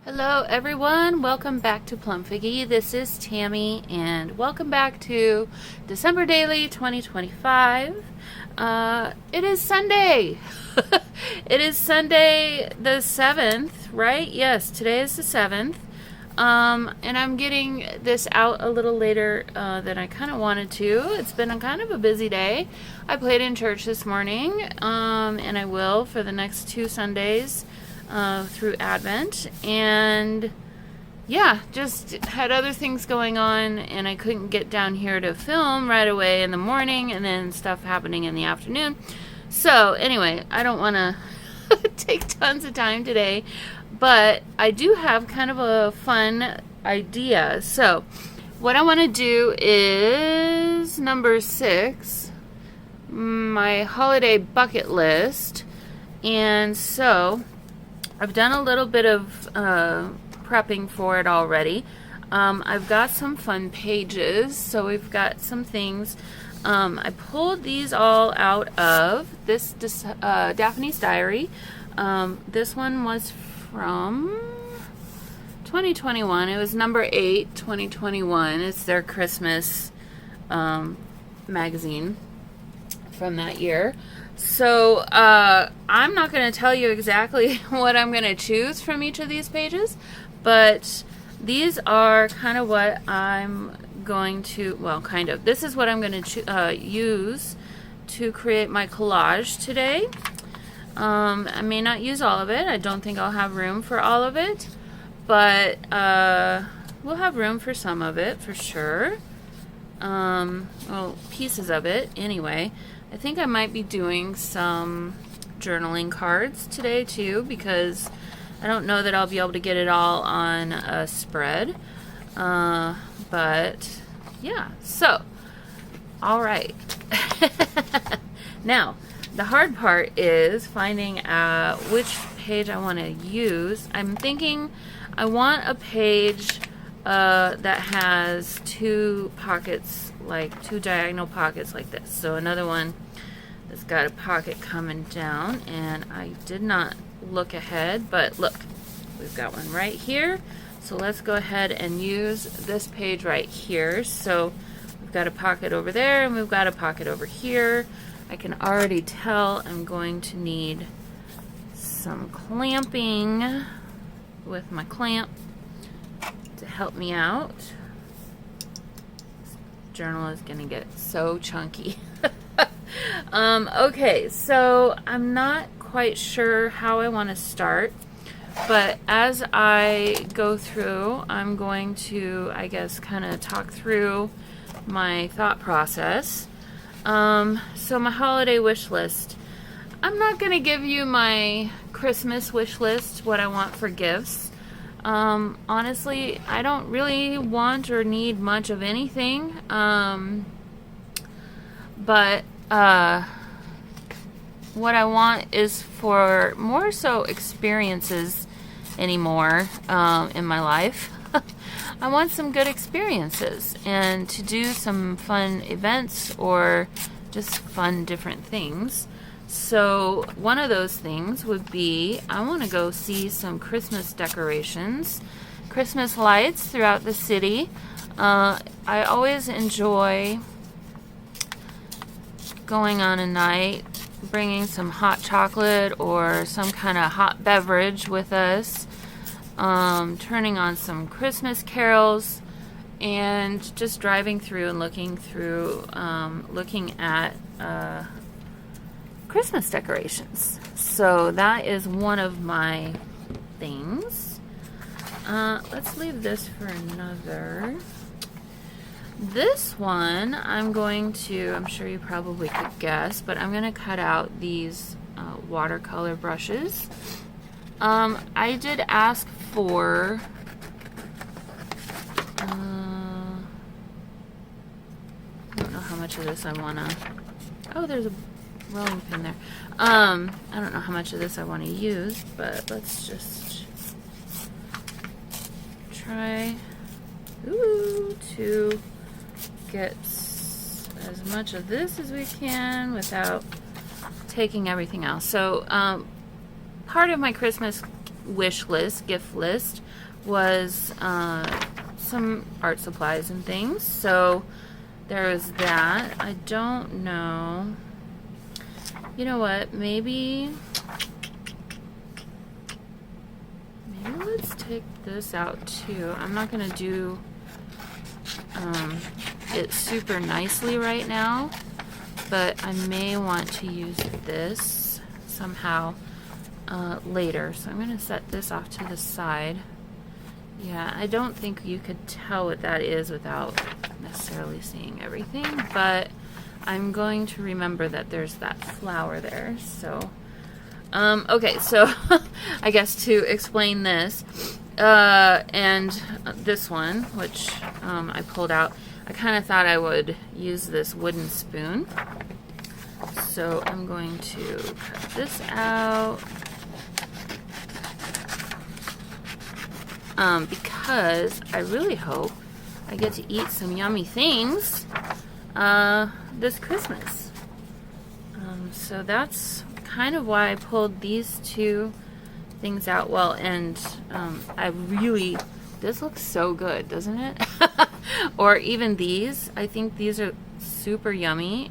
Hello everyone, welcome back to Plum Figgy. This is Tammy and welcome back to December Daily 2025. It is Sunday. It is Sunday the 7th, right? Yes, today is the 7th. And I'm getting this out a little later than I kind of wanted to. It's been a kind of a busy day. I played in church this morning, and I will for the next 2 Sundays through Advent, and yeah, just had other things going on, and I couldn't get down here to film right away in the morning, and then stuff happening in the afternoon. So anyway, I don't want to take tons of time today, but I do have kind of a fun idea. So what I want to do is number 6, my holiday bucket list. And so I've done a little bit of prepping for it already. I've got some fun pages, so we've got some things. I pulled these all out of this Daphne's Diary. This one was from 2021. It was number 8, 2021. It's their Christmas magazine from that year. So I'm not going to tell you exactly what I'm going to choose from each of these pages, but these are kind of what I'm going to, well, kind of. This is what I'm going to use to create my collage today. I may not use all of it. I don't think I'll have room for all of it, but we'll have room for some of it for sure. Well, pieces of it anyway. I think I might be doing some journaling cards today too, because I don't know that I'll be able to get it all on a spread. But yeah, so all right. Now the hard part is finding which page I want to use. I'm thinking I want a page that has 2 pockets, like 2 diagonal pockets like this. So another one that's got a pocket coming down, and I did not look ahead, but look, we've got one right here. So let's go ahead and use this page right here. So we've got a pocket over there, and we've got a pocket over here. I can already tell I'm going to need some clamping with my clamp to help me out. This journal is going to get so chunky. Okay, so I'm not quite sure how I want to start, but as I go through, I'm going to, I guess, kind of talk through my thought process. So my holiday wish list. I'm not going to give you my Christmas wish list, what I want for gifts. Honestly, I don't really want or need much of anything. But what I want is for more so experiences anymore in my life. I want some good experiences and to do some fun events or just fun different things. So one of those things would be I want to go see some Christmas decorations, Christmas lights throughout the city. I always enjoy going on a night, bringing some hot chocolate or some kind of hot beverage with us, turning on some Christmas carols, and just driving through and looking at Christmas decorations. So that is one of my things. Let's leave this for another. This one I'm sure you probably could guess, but I'm going to cut out these watercolor brushes. I did ask for I don't know how much of this I want to, oh, there's a rolling pin there. I don't know how much of this I want to use, but let's just try to get as much of this as we can without taking everything else. So part of my Christmas wish list, gift list, was some art supplies and things. So there was that. I don't know. You know what? Maybe let's take this out too. I'm not gonna do it super nicely right now, but I may want to use this somehow later. So I'm gonna set this off to the side. Yeah, I don't think you could tell what that is without necessarily seeing everything, but I'm going to remember that there's that flower there. So okay, so I guess to explain this and this one, which I pulled out, I kind of thought I would use this wooden spoon. So I'm going to cut this out because I really hope I get to eat some yummy things this Christmas. So that's kind of why I pulled these two things out. Well, and this looks so good, doesn't it? Or even these. I think these are super yummy.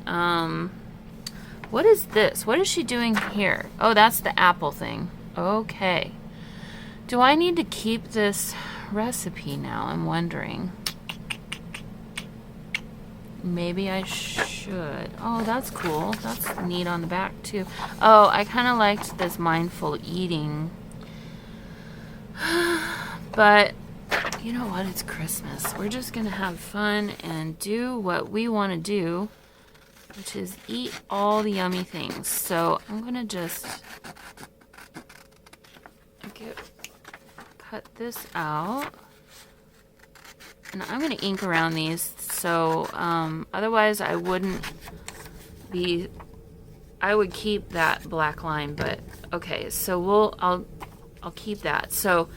What is this? What is she doing here? Oh, that's the apple thing. Okay. Do I need to keep this recipe now? I'm wondering. Maybe I should. Oh, that's cool. That's neat on the back too. Oh, I kind of liked this mindful eating. But you know what? It's Christmas. We're just going to have fun and do what we want to do, which is eat all the yummy things. So I'm going to just cut this out. And I'm going to ink around these, so otherwise I would keep that black line, but okay, so I'll keep that. So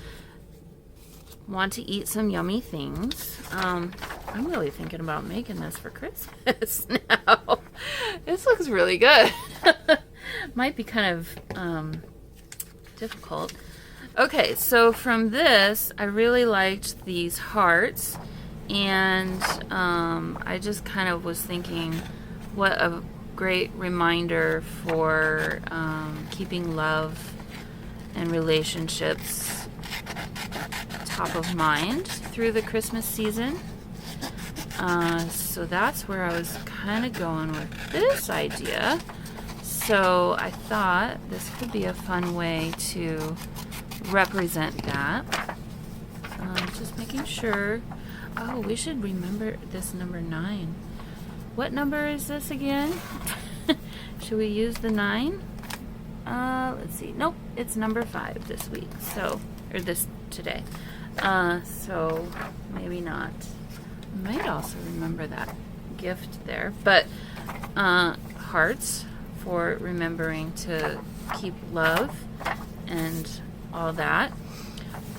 want to eat some yummy things. I'm really thinking about making this for Christmas now. This looks really good. Might be kind of difficult. Okay, so from this, I really liked these hearts, and I just kind of was thinking what a great reminder for keeping love and relationships top of mind through the Christmas season. So that's where I was kind of going with this idea. So I thought this could be a fun way to represent that. Just making sure. Oh, we should remember this number 9. What number is this again? Should we use the 9? Let's see. Nope, it's number 5 this week. So, or this today. So maybe not. I might also remember that gift there. But hearts for remembering to keep love and all that.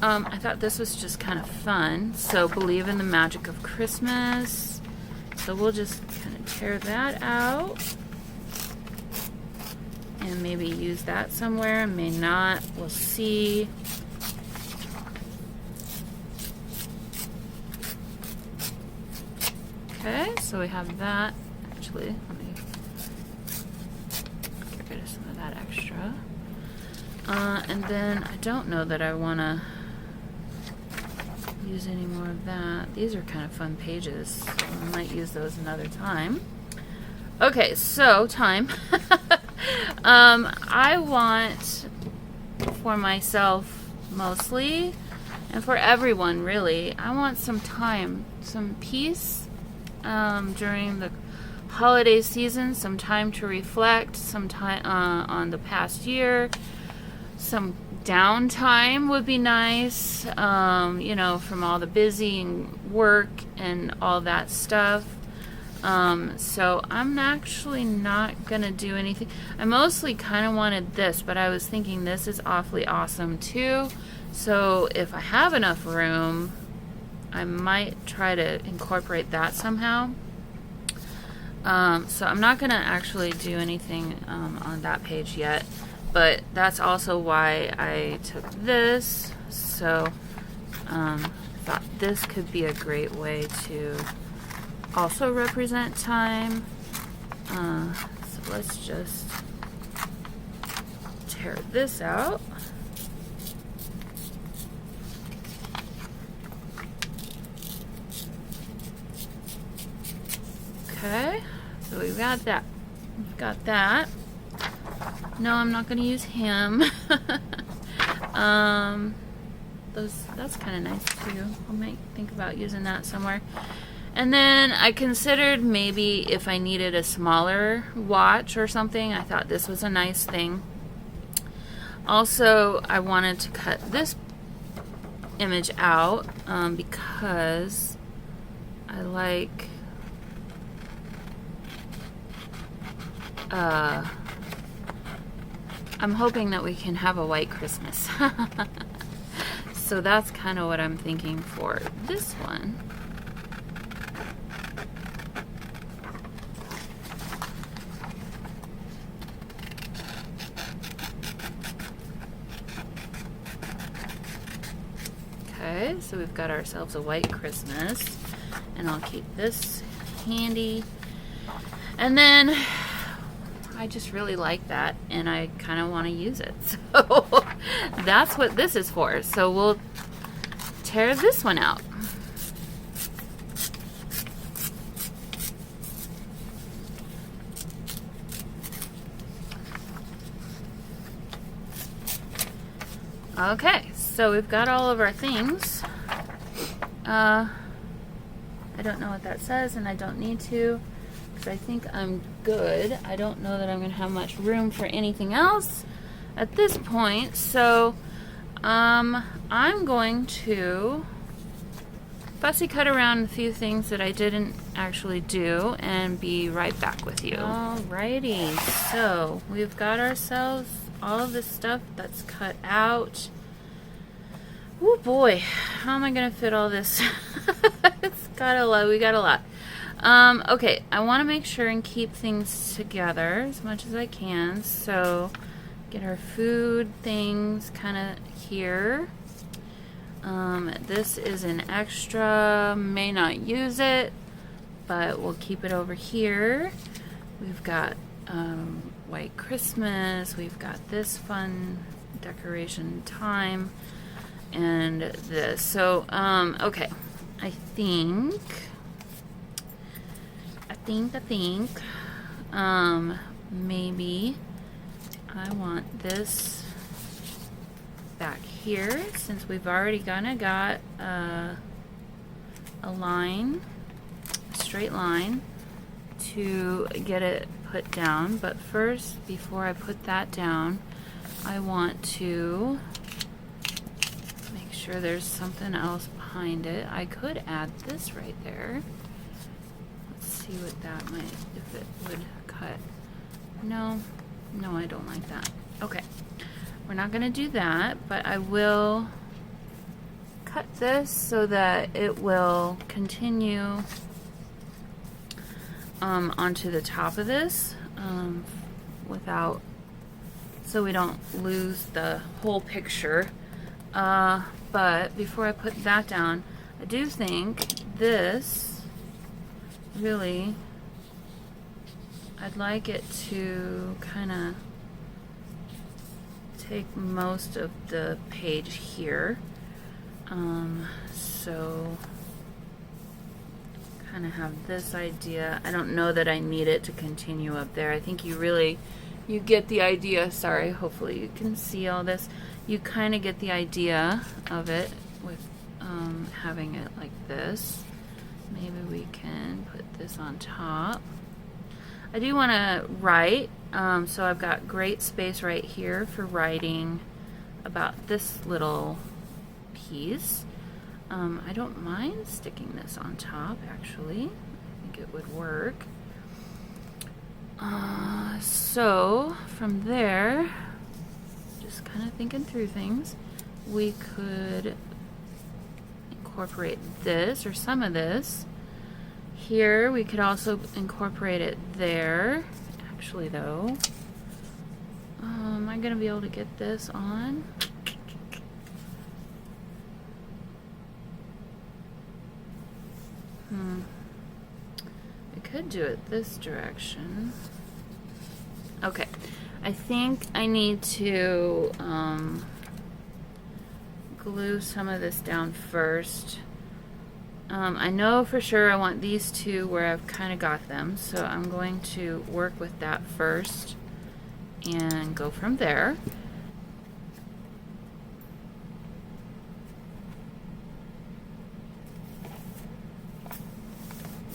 I thought this was just kind of fun. So believe in the magic of Christmas. So we'll just kind of tear that out and maybe use that somewhere. May not. We'll see. Okay, so we have that. Actually, let me get rid of some of that extra. And then I don't know that I want to use any more of that. These are kind of fun pages, so I might use those another time. Okay, so time. I want for myself mostly, and for everyone really, I want some time, some peace during the holiday season, some time to reflect, some time on the past year. Some downtime would be nice, from all the busy and work and all that stuff. So I'm actually not going to do anything. I mostly kind of wanted this, but I was thinking this is awfully awesome too. So if I have enough room, I might try to incorporate that somehow. So I'm not going to actually do anything on that page yet. but that's also why I took this. So thought this could be a great way to also represent time. So let's just tear this out. Okay, so we've got that. We've got that. No, I'm not going to use him. That's kind of nice too. I might think about using that somewhere. And then I considered maybe if I needed a smaller watch or something, I thought this was a nice thing. Also, I wanted to cut this image out because I like I'm hoping that we can have a white Christmas. So that's kind of what I'm thinking for this one. Okay, so we've got ourselves a white Christmas, and I'll keep this handy. And then I just really like that, and I kind of want to use it. So that's what this is for. So we'll tear this one out. Okay, so we've got all of our things. I don't know what that says, and I don't need to, because I think I'm good. I don't know that I'm going to have much room for anything else at this point, so I'm going to fussy cut around a few things that I didn't actually do and be right back with you. Alrighty, so we've got ourselves all of this stuff that's cut out. Oh boy, how am I gonna fit all this? It's got a lot. We got a lot. Okay, I want to make sure and keep things together as much as I can. So get our food things kind of here. This is an extra. May not use it, but we'll keep it over here. We've got White Christmas. We've got this fun decoration time. And this. So, okay. I think, maybe I want this back here, since we've already kinda got a line, a straight line, to get it put down. But first, before I put that down, I want to sure there's something else behind it. I could add this right there. Let's see what that might, if it would cut. No, I don't like that. Okay, we're not gonna do that, but I will cut this so that it will continue onto the top of this without, so we don't lose the whole picture. But before I put that down, I do think this really, I'd like it to kind of take most of the page here. So kind of have this idea. I don't know that I need it to continue up there. I think you get the idea. Sorry, hopefully you can see all this. You kind of get the idea of it with having it like this. Maybe we can put this on top. I do want to write, so I've got great space right here for writing about this little piece. I don't mind sticking this on top, actually. I think it would work. So from there, just kind of thinking through things, we could incorporate this or some of this here. We could also incorporate it there. Actually though, I gonna be able to get this on? I could do it this direction. Okay, I think I need to glue some of this down first. I know for sure I want these two where I've kind of got them, so I'm going to work with that first and go from there.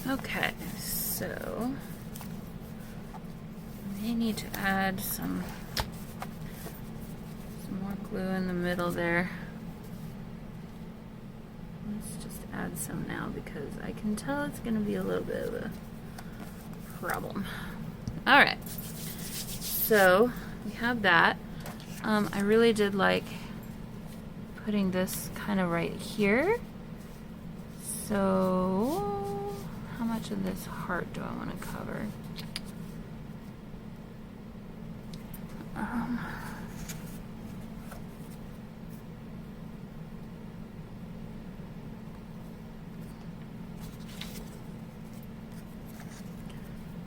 Okay, so I may need to add some more glue in the middle there. Let's just add some now because I can tell it's going to be a little bit of a problem. All right, so we have that. I really did like putting this kind of right here. So how much of this heart do I want to cover?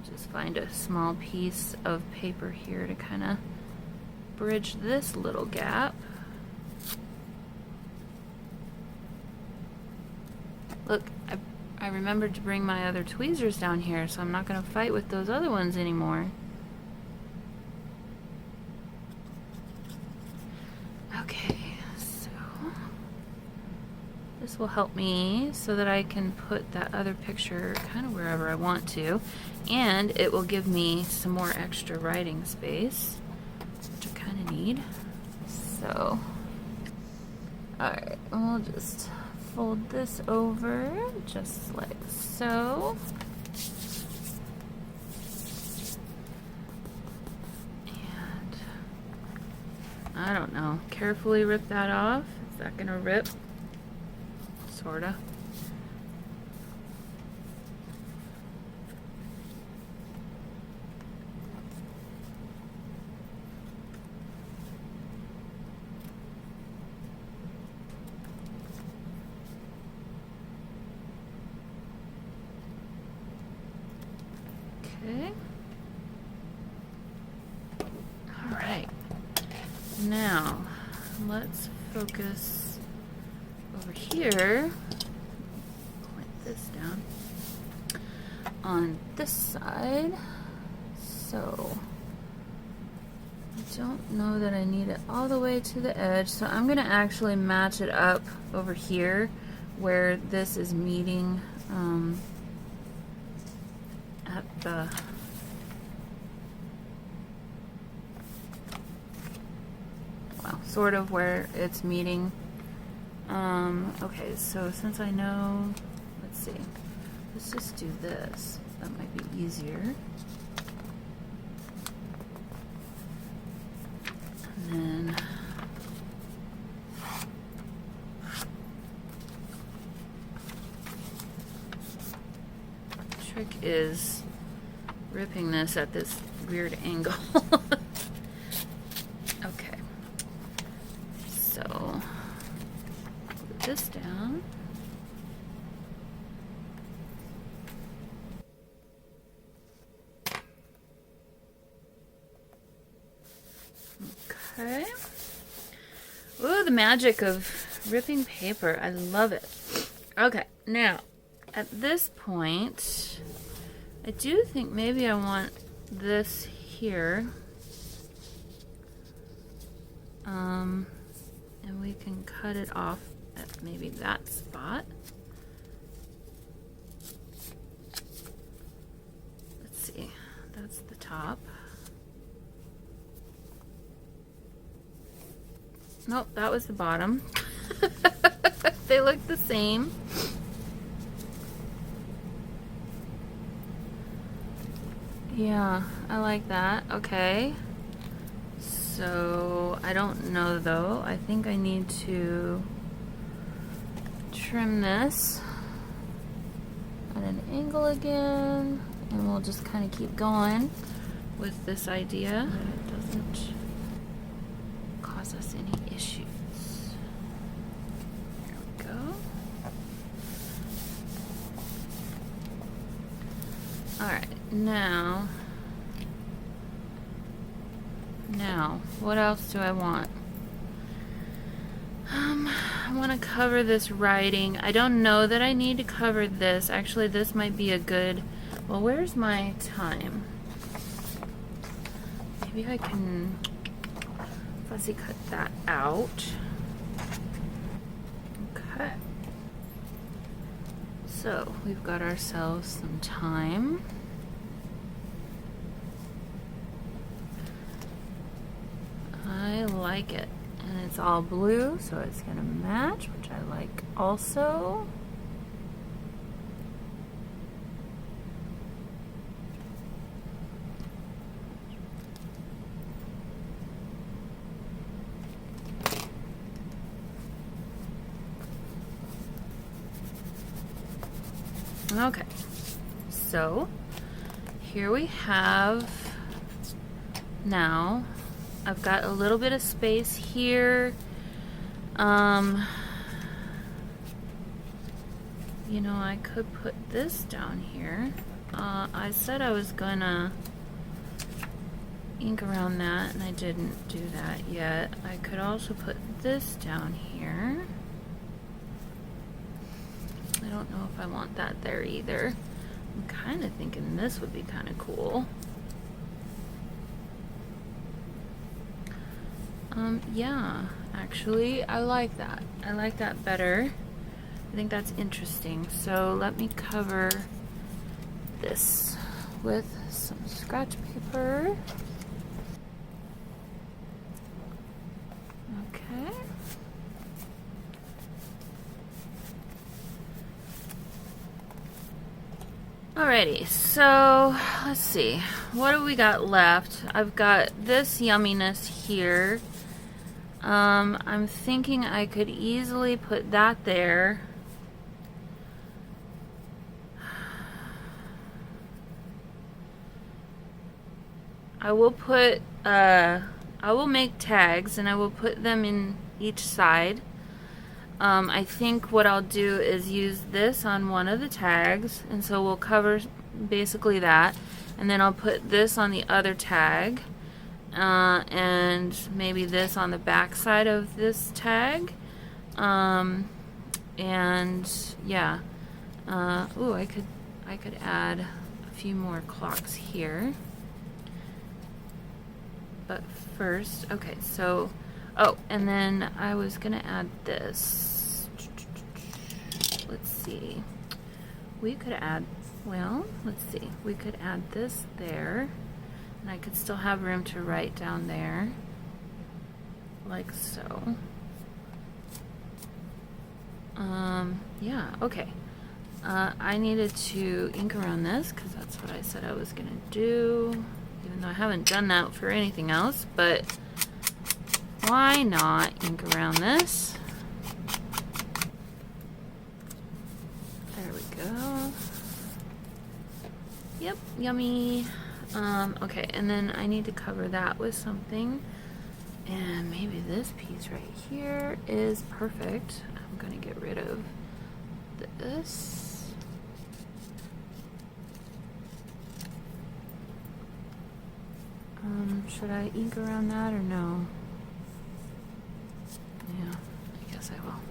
Just find a small piece of paper here to kind of bridge this little gap. Look, I remembered to bring my other tweezers down here, so I'm not going to fight with those other ones anymore. Okay, so this will help me so that I can put that other picture kind of wherever I want to, and it will give me some more extra writing space, which I kind of need. So, alright, we'll just fold this over just like so. And I don't know, carefully rip that off. Is that gonna rip? Sorta. Okay. All right. Now, let's focus over here. Point this down on this side. So, I don't know that I need it all the way to the edge, so I'm going to actually match it up over here where this is meeting at the sort of where it's meeting. Okay, so since I know, let's see, let's just do this. That might be easier. And then the trick is ripping this at this weird angle. Okay, so put this down. Okay. Ooh, the magic of ripping paper. I love it. Okay, now at this point, I do think maybe I want this here. And we can cut it off at maybe that spot. Let's see, that's the top. Nope, that was the bottom. They look the same. Yeah, I like that. Okay. So, I don't know though. I think I need to trim this at an angle again. And we'll just kind of keep going with this idea. It doesn't cause us any issues. There we go. Alright, now, what else do I want? I want to cover this writing. I don't know that I need to cover this. Actually, this might be a good... Well, where's my time? Maybe I can fussy cut that out. Okay. So, we've got ourselves some time. I like it. And it's all blue, so it's going to match, which I like also. Okay, so here we have, now I've got a little bit of space here. You know, I could put this down here. I said I was gonna ink around that, and I didn't do that yet. I could also put this down here. I don't know if I want that there either. I'm kind of thinking this would be kind of cool. Yeah, actually, I like that. I like that better. I think that's interesting. So let me cover this with some scratch paper. Okay. Alrighty, so let's see. What do we got left? I've got this yumminess here. I'm thinking I could easily put that there. I will put, I will make tags and I will put them in each side. I think what I'll do is use this on one of the tags, and so we'll cover basically that, and then I'll put this on the other tag, and maybe this on the back side of this tag, and yeah, ooh, I could add a few more clocks here, but first, okay, so, oh, and then I was gonna add this. Let's see. We could add, well, let's see. We could add this there. And I could still have room to write down there. Like so. Yeah, okay. I needed to ink around this because that's what I said I was gonna do. Even though I haven't done that for anything else, but why not ink around this? There we go. Yep, yummy. Okay, and then I need to cover that with something. And maybe this piece right here is perfect. I'm gonna get rid of this. Should I ink around that or no? Yeah, I guess I will.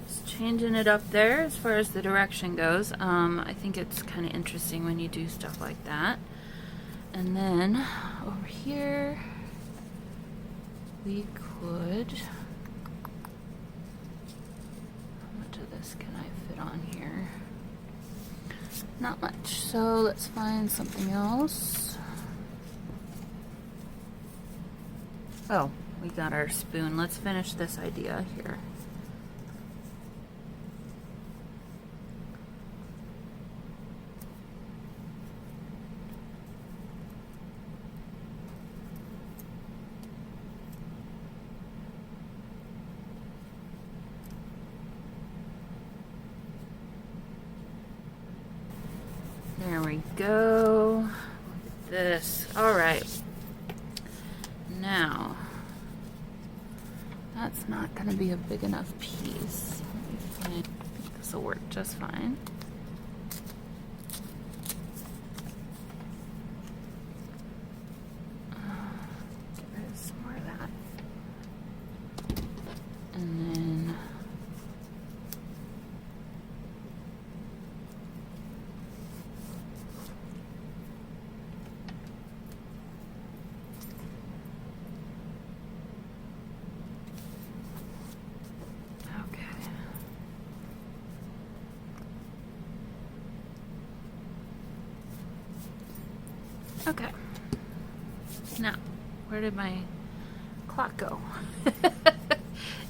Just changing it up there as far as the direction goes. I think it's kind of interesting when you do stuff like that. And then over here, we could... can I fit on here? Not much. So let's find something else. Oh, we got our spoon. Let's finish this idea here. we go. Look at this. All right. Now, that's not going to be a big enough piece. Let me find, this will work just fine. Get rid of some more of that. And then okay. Now, where did my clock go?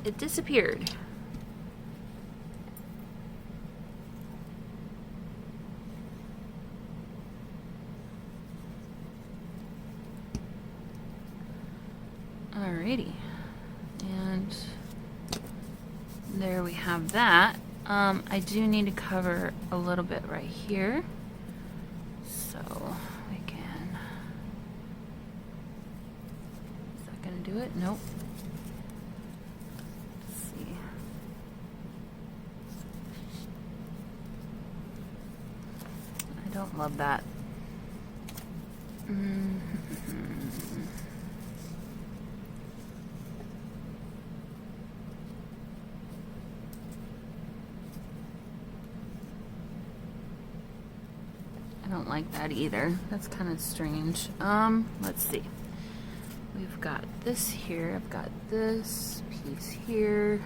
It disappeared. Alrighty. And there we have that. I do need to cover a little bit right here. So we can. Is that going to do it? Nope. Let's see. I don't love that. I don't like that either. That's kind of strange. Let's see. We've got this here. I've got this piece here.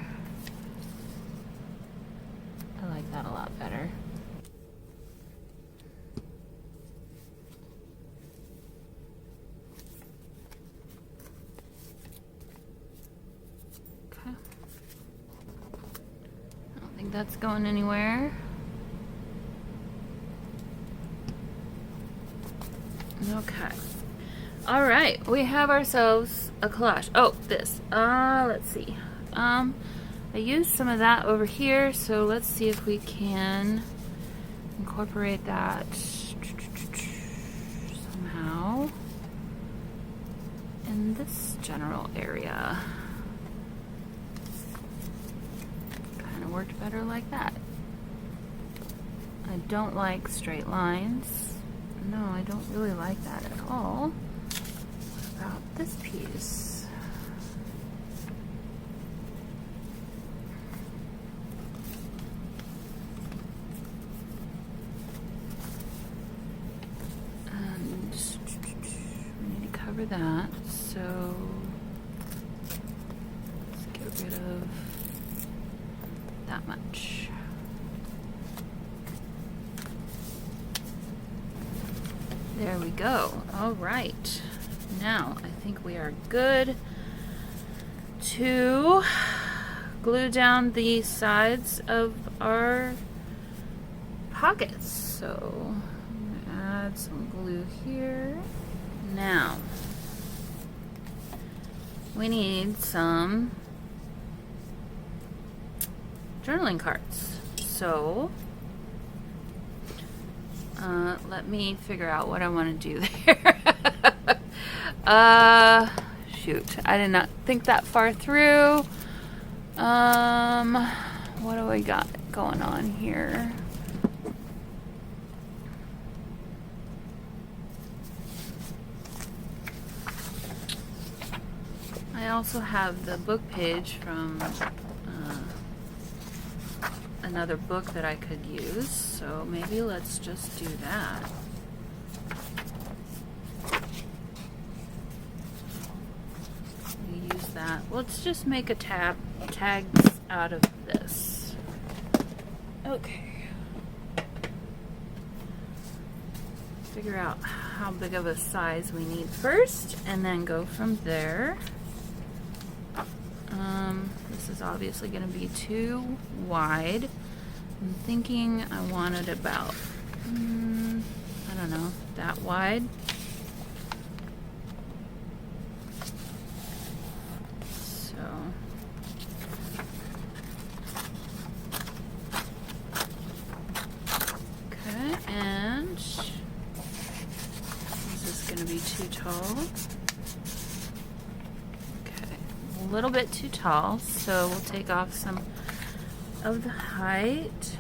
I like that a lot better. Okay. I don't think that's going anywhere. Okay. All right. We have ourselves a collage. Oh, this. Let's see. I used some of that over here, so let's see if we can incorporate that somehow in this general area. Kind of worked better like that. I don't like straight lines. No, I don't really like that at all. What about this piece? And we need to cover that, so let's get rid of that much. There we go. All right. Now, I think we are good to glue down the sides of our pockets. So, I'm going to add some glue here. Now, we need some journaling cards. So, let me figure out what I want to do there. Shoot, I did not think that far through. What do we got going on here? I also have the book page from another book that I could use, so maybe let's just do that. We use that. Let's just make a tags out of this. Okay. Figure out how big of a size we need first, and then go from there. This is obviously going to be too wide. I'm thinking I want it about, I don't know, that wide. So, okay, and maybe too tall. Okay, a little bit too tall, so we'll take off some of the height.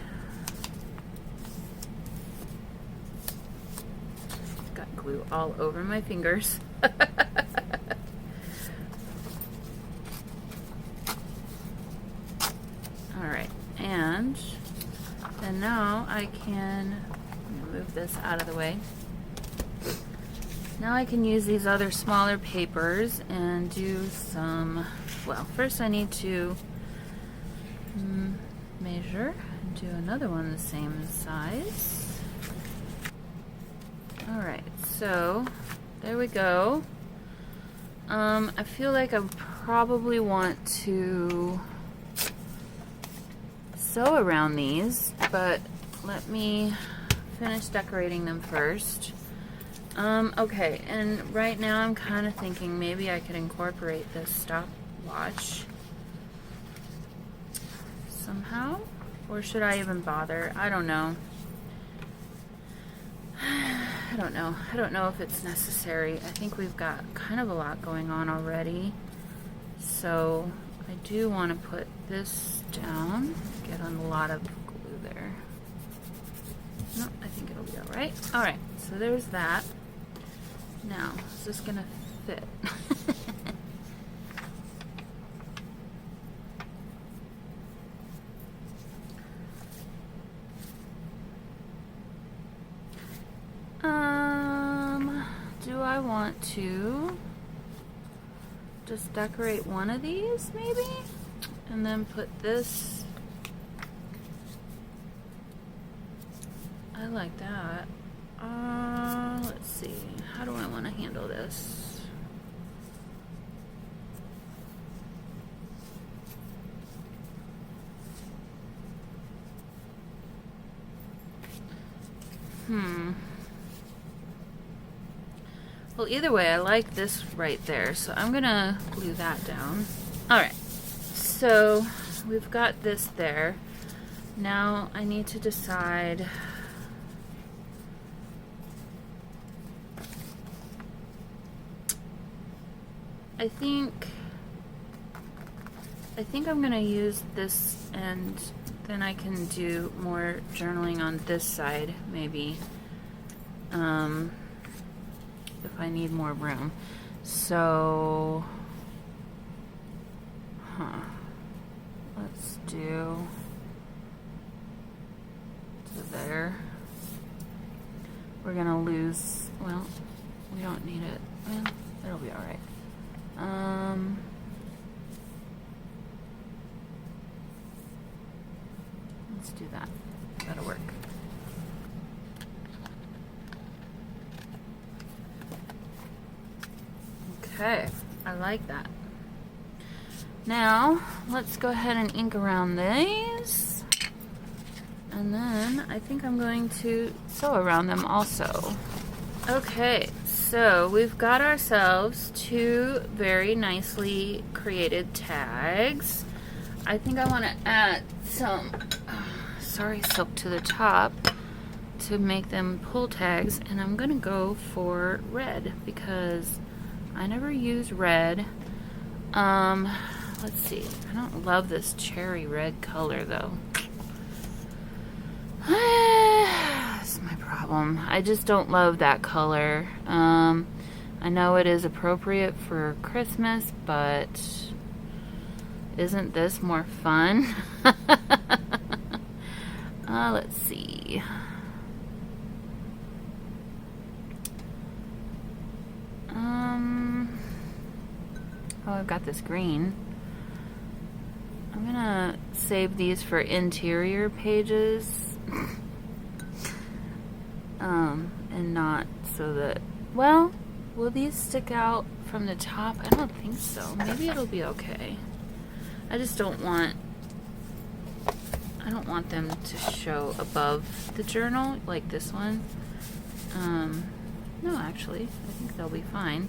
Got glue all over my fingers. Alright, and then now I can move this out of the way. Now I can use these other smaller papers and do some, well, first I need to measure and do another one the same size. Alright, so there we go. I feel like I probably want to sew around these, but let me finish decorating them first. Okay, and right now I'm kind of thinking maybe I could incorporate this stopwatch somehow, or should I even bother? I don't know. I don't know if it's necessary. I think we've got kind of a lot going on already, so I do want to put this down. Get on a lot of glue there. No, I think it'll be all right. All right, so there's that. Now, is this gonna fit? Do I want to just decorate one of these maybe? And then put this. I like that. Let's see. How do I want to handle this? Well, either way, I like this right there, so I'm gonna glue that down. Alright, so we've got this there. Now I need to decide. I think I'm gonna use this, and then I can do more journaling on this side, maybe, if I need more room. So, let's do to there. We're gonna lose, well, we don't need it. Well, it'll be all right. Let's do that. That'll work. Okay, I like that. Now, let's go ahead and ink around these. And then I think I'm going to sew around them also. Okay, so we've got ourselves two very nicely created tags. I think I want to add some silk to the top to make them pull tags, and I'm gonna go for red because I never use red. Let's see. I don't love this cherry red color though. That's my problem. I just don't love that color. I know it is appropriate for Christmas, but isn't this more fun? Let's see. Oh, I've got this green. I'm gonna save these for interior pages. And not so that, well, will these stick out from the top? I don't think so. Maybe it'll be okay. I just don't want, I don't want them to show above the journal like this one. No, actually, I think they'll be fine.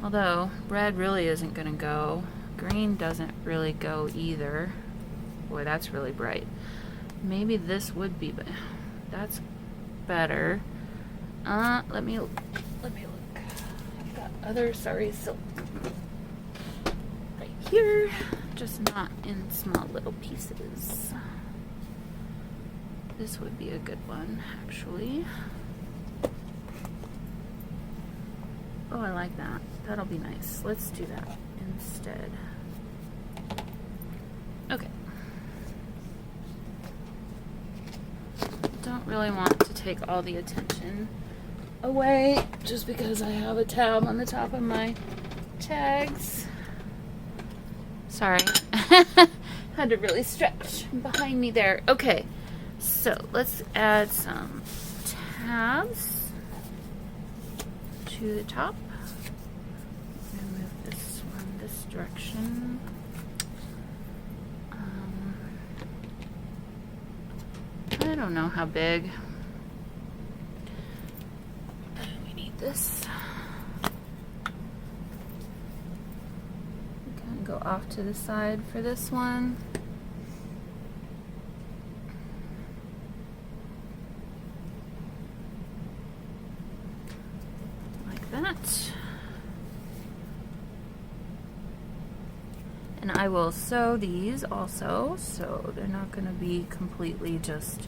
Although, red really isn't gonna go. Green doesn't really go either. Boy, that's really bright. Maybe this would be, that's better. Let me look. other sari silk right here, just not in small little pieces. This would be a good one, actually. Oh, I like that. That'll be nice. Let's do that instead. Okay. Don't really want to take all the attention away just because I have a tab on the top of my tags. Sorry. Had to really stretch behind me there. Okay. So let's add some tabs to the top. I'm gonna move this one this direction. I don't know how big. We need this. We can go off to the side for this one. That. And I will sew these also, so they're not going to be completely just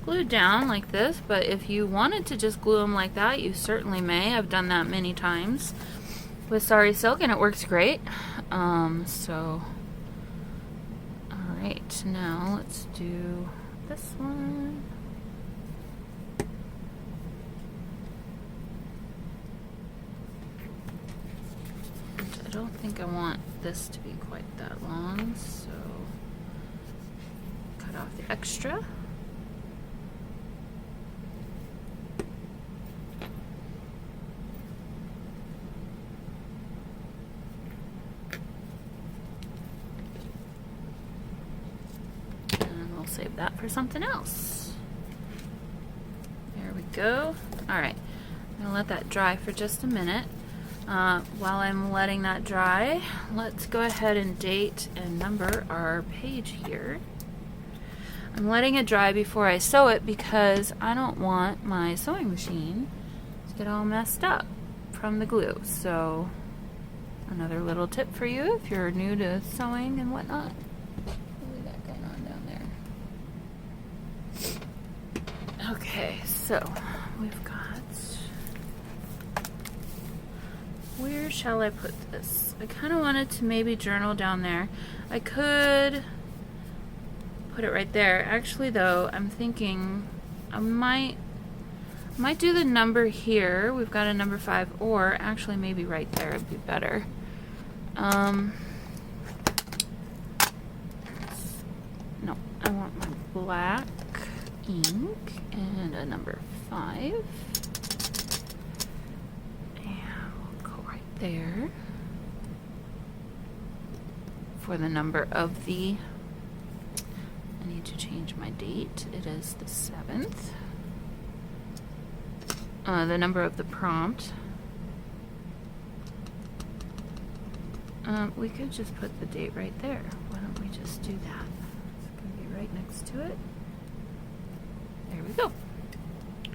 glued down like this, but if you wanted to just glue them like that, you certainly may. I've done that many times with sari silk and it works great. So alright, now let's do this one. I don't think I want this to be quite that long, so cut off the extra. And we'll save that for something else. There we go. Alright, I'm going to let that dry for just a minute. While I'm letting that dry, let's go ahead and date and number our page here. I'm letting it dry before I sew it because I don't want my sewing machine to get all messed up from the glue. So another little tip for you if you're new to sewing and whatnot. What do we got going on down there? Okay, so we've got... Where shall I put this? I kind of wanted to maybe journal down there. I could put it right there. Actually, though, I'm thinking I might do the number here. We've got a number 5, or actually maybe right there would be better. No, I want my black ink and a number 5. There for the number of the, I need to change my date. It is the 7th. The number of the prompt. We could just put the date right there. Why don't we just do that? It's going to be right next to it. There we go. I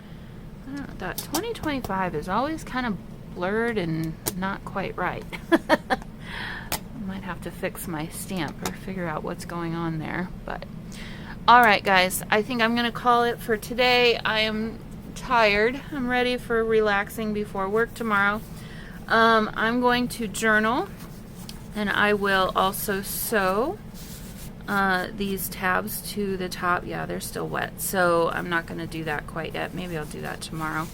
don't know, that 2025 is always kind of blurred and not quite right. I might have to fix my stamp or figure out what's going on there, but alright guys, I think I'm gonna call it for today. I am tired. I'm ready for relaxing before work tomorrow. I'm going to journal, and I will also sew these tabs to the top. Yeah, they're still wet, so I'm not gonna do that quite yet. Maybe I'll do that tomorrow.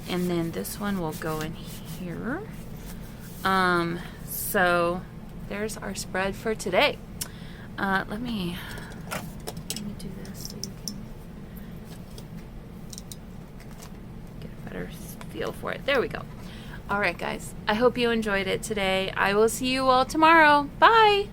And then this one will go in here. So there's our spread for today. Let me do this so you can get a better feel for it. There we go. All right, guys. I hope you enjoyed it today. I will see you all tomorrow. Bye.